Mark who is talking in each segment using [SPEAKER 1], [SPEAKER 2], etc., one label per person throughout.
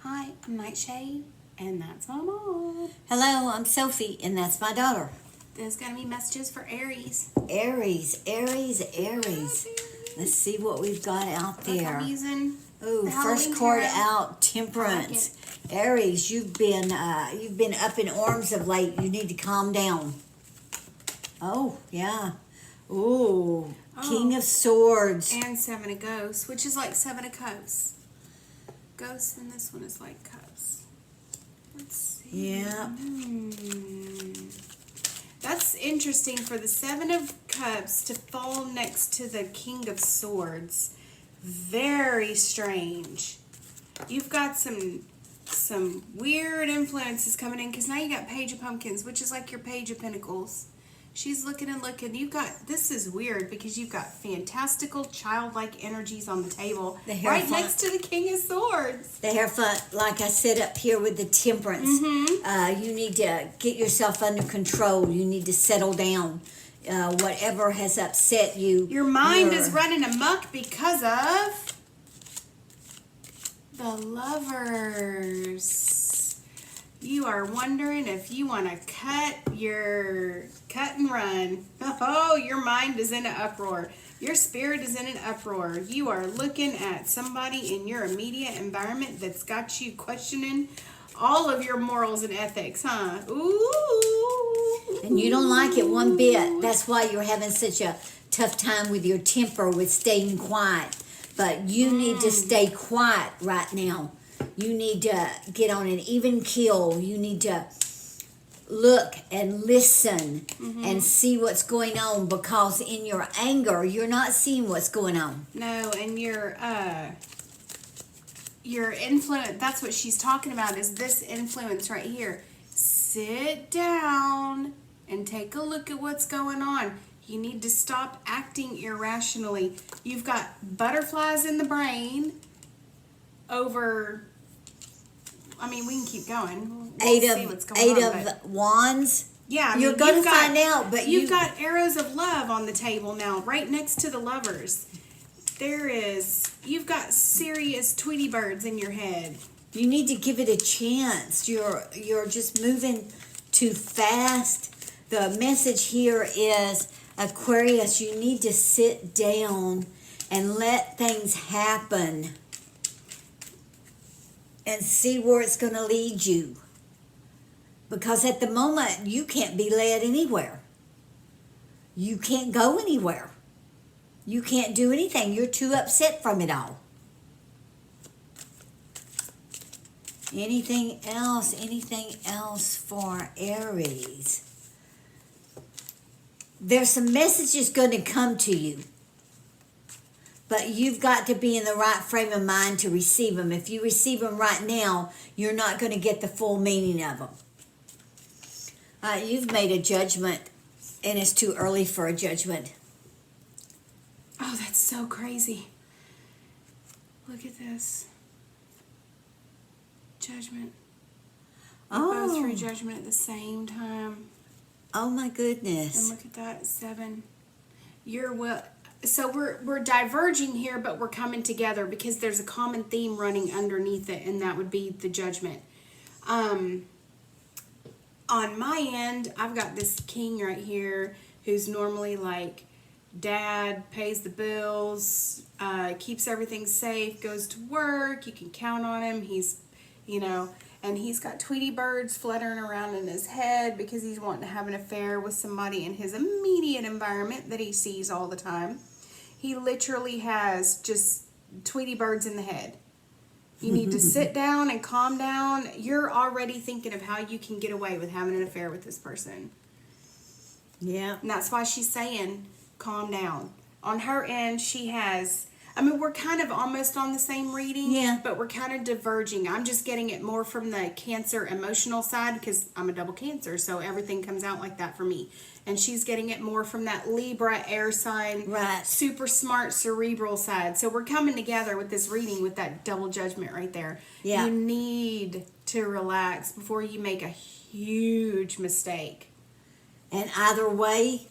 [SPEAKER 1] Hi, I'm Nightshade, and that's my mom.
[SPEAKER 2] Hello, I'm Sophie, and that's my daughter.
[SPEAKER 1] There's going to be messages for Aries.
[SPEAKER 2] Aries. Let's see what we've got out
[SPEAKER 1] Look,
[SPEAKER 2] there.
[SPEAKER 1] I'm using
[SPEAKER 2] Ooh,
[SPEAKER 1] the
[SPEAKER 2] first
[SPEAKER 1] Halloween
[SPEAKER 2] card
[SPEAKER 1] tarot.
[SPEAKER 2] out, Temperance. Aries, you've been up in arms of late. You need to calm down. Oh, yeah. Ooh, King of Swords.
[SPEAKER 1] And Seven of Ghosts, which is like Seven of Cups. Ghosts, and this one is like Cups. Let's see.
[SPEAKER 2] Yeah.
[SPEAKER 1] That's interesting for the Seven of Cups to fall next to the King of Swords. Very strange. You've got some weird influences coming in, because now you got Page of Pumpkins, which is like your Page of Pentacles. She's looking and looking. This is weird because you've got fantastical childlike energies on the table right next to the King of Swords.
[SPEAKER 2] The Hierophant, like I said up here with the Temperance, you need to get yourself under control. You need to settle down. Whatever has upset you.
[SPEAKER 1] Your mind is running amok because of the Lovers. You are wondering if you want to cut and run. Oh, your mind is in an uproar. Your spirit is in an uproar. You are looking at somebody in your immediate environment that's got you questioning all of your morals and ethics, huh? Ooh.
[SPEAKER 2] And you don't like it one bit. That's why you're having such a tough time with your temper, with staying quiet. But you need to stay quiet right now. You need to get on an even keel. You need to look and listen and see what's going on, because in your anger, you're not seeing what's going on.
[SPEAKER 1] No, and your influence, that's what she's talking about, is this influence right here. Sit down and take a look at what's going on. You need to stop acting irrationally. You've got butterflies in the brain over... I mean, we can keep going. We'll see what's going on,
[SPEAKER 2] Eight of Wands.
[SPEAKER 1] Yeah, I mean,
[SPEAKER 2] you're going to find out. But
[SPEAKER 1] you've got arrows of love on the table now, right next to the Lovers. You've got serious Tweety birds in your head.
[SPEAKER 2] You need to give it a chance. You're just moving too fast. The message here is, Aquarius, you need to sit down and let things happen and see where it's going to lead you. Because at the moment, you can't be led anywhere. You can't go anywhere. You can't do anything. You're too upset from it all. Anything else? Anything else for Aries? There's some messages going to come to you. But you've got to be in the right frame of mind to receive them. If you receive them right now, you're not going to get the full meaning of them. You've made a judgment, and it's too early for a judgment.
[SPEAKER 1] Oh, that's so crazy. Look at this. Judgment. Both through judgment at the same time.
[SPEAKER 2] Oh, my goodness.
[SPEAKER 1] And look at that, 7. So we're diverging here, but we're coming together because there's a common theme running underneath it, and that would be the judgment. On my end, I've got this king right here who's normally like dad, pays the bills, keeps everything safe, goes to work, you can count on him. He's, and he's got Tweety birds fluttering around in his head because he's wanting to have an affair with somebody in his immediate environment that he sees all the time. He literally has just Tweety birds in the head. You need to sit down and calm down. You're already thinking of how you can get away with having an affair with this person.
[SPEAKER 2] Yeah.
[SPEAKER 1] And that's why she's saying, calm down. On her end, she has... we're kind of almost on the same reading, but we're kind of diverging. I'm just getting it more from the Cancer emotional side because I'm a double Cancer, so everything comes out like that for me. And she's getting it more from that Libra air sign,
[SPEAKER 2] right,
[SPEAKER 1] super smart cerebral side. So we're coming together with this reading with that double judgment right there.
[SPEAKER 2] Yeah.
[SPEAKER 1] You need to relax before you make a huge mistake.
[SPEAKER 2] And either way,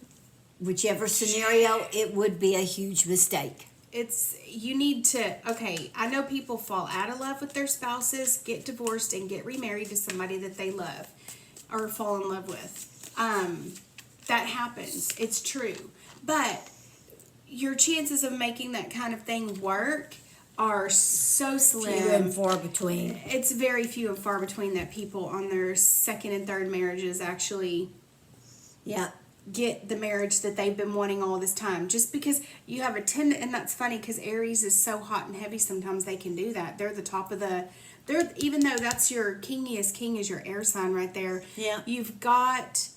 [SPEAKER 2] whichever scenario, it would be a huge mistake.
[SPEAKER 1] you need to, okay, I know people fall out of love with their spouses, get divorced, and get remarried to somebody that they love or fall in love with. That happens. It's true. But your chances of making that kind of thing work are so slim.
[SPEAKER 2] Few and far between.
[SPEAKER 1] It's very few and far between that people on their second and third marriages actually get the marriage that they've been wanting all this time. Just because you have and that's funny because Aries is so hot and heavy, sometimes they can do that. They're the top of even though that's your kingiest king is your air sign right there.
[SPEAKER 2] Yeah.
[SPEAKER 1] You've got,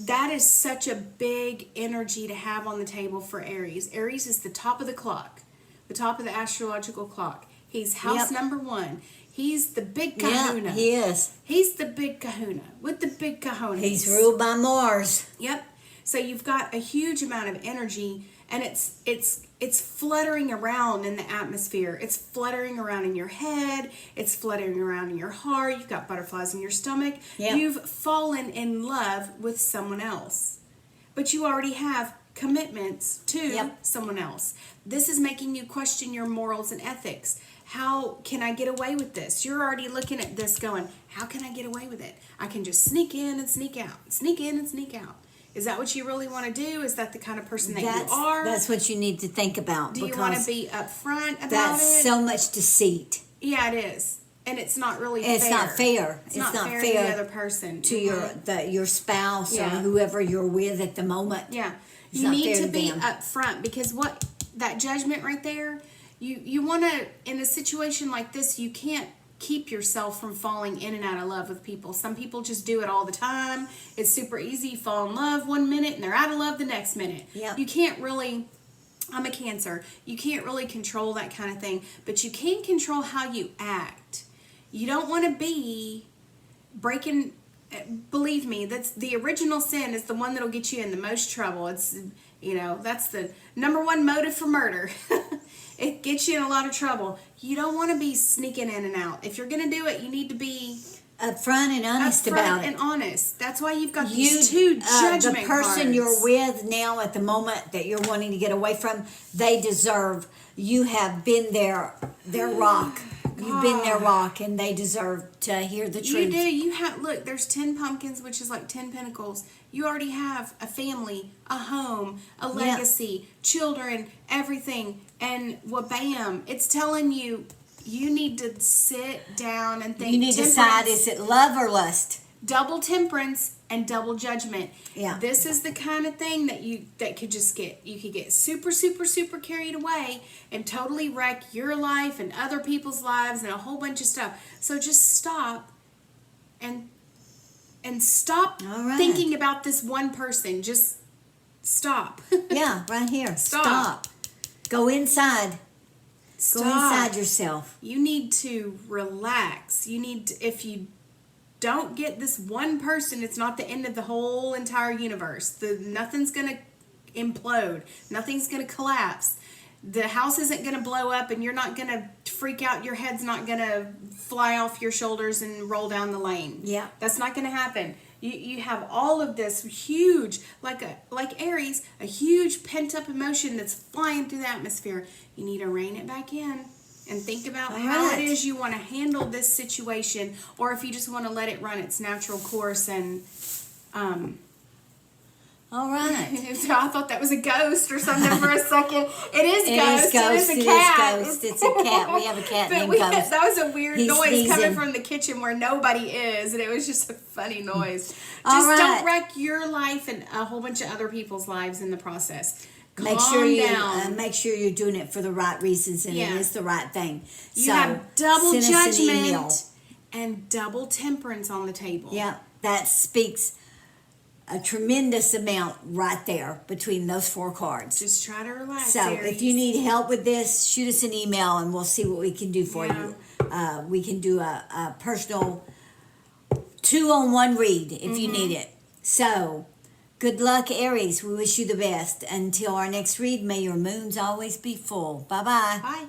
[SPEAKER 1] that is such a big energy to have on the table for Aries. Aries is the top of the clock, the top of the astrological clock. He's house number 1. He's the big kahuna.
[SPEAKER 2] Yeah, he is.
[SPEAKER 1] He's the big kahuna with the big cojones.
[SPEAKER 2] He's ruled by Mars.
[SPEAKER 1] Yep. So you've got a huge amount of energy, and it's fluttering around in the atmosphere. It's fluttering around in your head. It's fluttering around in your heart. You've got butterflies in your stomach.
[SPEAKER 2] Yep.
[SPEAKER 1] You've fallen in love with someone else, but you already have commitments to someone else. This is making you question your morals and ethics. How can I get away with this? You're already looking at this going, how can I get away with it? I can just sneak in and sneak out. Sneak in and sneak out. Is that what you really want to do? Is that the kind of person that you are?
[SPEAKER 2] That's what you need to think about.
[SPEAKER 1] Do you want to be upfront about
[SPEAKER 2] that's
[SPEAKER 1] it?
[SPEAKER 2] so much deceit.
[SPEAKER 1] Yeah, it is. And it's not really fair.
[SPEAKER 2] It's not fair.
[SPEAKER 1] It's not fair to the other person.
[SPEAKER 2] To your spouse or whoever you're with at the moment.
[SPEAKER 1] Yeah.
[SPEAKER 2] It's
[SPEAKER 1] you
[SPEAKER 2] not
[SPEAKER 1] need
[SPEAKER 2] fair
[SPEAKER 1] to be
[SPEAKER 2] them.
[SPEAKER 1] upfront because what that judgment right there, you want to, in a situation like this, you can't keep yourself from falling in and out of love with people. Some people just do it all the time. It's super easy. You fall in love one minute and they're out of love the next minute.
[SPEAKER 2] Yep.
[SPEAKER 1] You can't really, I'm a Cancer. You can't really control that kind of thing, but you can control how you act. You don't want to be breaking, believe me, that's the original sin is the one that'll get you in the most trouble. It's, that's the number one motive for murder. It gets you in a lot of trouble. You don't want to be sneaking in and out. If you're going to do it, you need to be
[SPEAKER 2] upfront and honest about it.
[SPEAKER 1] And honest. That's why you've got these two judgment
[SPEAKER 2] the person
[SPEAKER 1] cards.
[SPEAKER 2] you're with now at the moment that you're wanting to get away from, they deserve. You have been their rock. You've been their rock, and they deserve to hear the truth.
[SPEAKER 1] You do. You have, look, there's 10 pumpkins, which is like 10 pentacles. You already have a family, a home, a legacy, children, everything. And bam, it's telling you, you need to sit down and think.
[SPEAKER 2] You need to decide, is it love or lust?
[SPEAKER 1] Double temperance and double judgment.
[SPEAKER 2] Yeah.
[SPEAKER 1] This is the kind of thing that could just you could get super, super, super carried away and totally wreck your life and other people's lives and a whole bunch of stuff. So just stop and stop thinking about this one person. Just stop.
[SPEAKER 2] Yeah, right here.
[SPEAKER 1] Stop.
[SPEAKER 2] Go inside.
[SPEAKER 1] Stop.
[SPEAKER 2] Go inside yourself.
[SPEAKER 1] You need to relax. You need to, if you don't get this one person, it's not the end of the whole entire universe. Nothing's going to implode. Nothing's going to collapse. The house isn't going to blow up and you're not going to freak out. Your head's not going to fly off your shoulders and roll down the lane.
[SPEAKER 2] Yeah.
[SPEAKER 1] That's not going to happen. You have all of this huge, like Aries, a huge pent-up emotion that's flying through the atmosphere. You need to rein it back in and think about how it is you want to handle this situation, or if you just want to let it run its natural course. And
[SPEAKER 2] all right.
[SPEAKER 1] So I thought that was a ghost or something for a second. It is ghost.
[SPEAKER 2] It
[SPEAKER 1] It is a cat.
[SPEAKER 2] It's a cat. We have a cat named Ghost.
[SPEAKER 1] That was a weird
[SPEAKER 2] He's
[SPEAKER 1] noise
[SPEAKER 2] sneezing.
[SPEAKER 1] coming from the kitchen where nobody is, and it was just a funny noise.
[SPEAKER 2] All
[SPEAKER 1] Just
[SPEAKER 2] right.
[SPEAKER 1] don't wreck your life and a whole bunch of other people's lives in the process.
[SPEAKER 2] Make sure you're doing it for the right reasons, and it is the right thing.
[SPEAKER 1] You
[SPEAKER 2] so
[SPEAKER 1] have double
[SPEAKER 2] send us an email.
[SPEAKER 1] judgment and double temperance on the table.
[SPEAKER 2] Yeah, that speaks a tremendous amount right there between those 4 cards.
[SPEAKER 1] Just try to relax.
[SPEAKER 2] So
[SPEAKER 1] Aries.
[SPEAKER 2] if you need help with this, shoot us an email and we'll see what we can do for you. We can do a personal 2-on-1 read if you need it. So good luck, Aries. We wish you the best. Until our next read, may your moons always be full. Bye-bye.
[SPEAKER 1] Bye.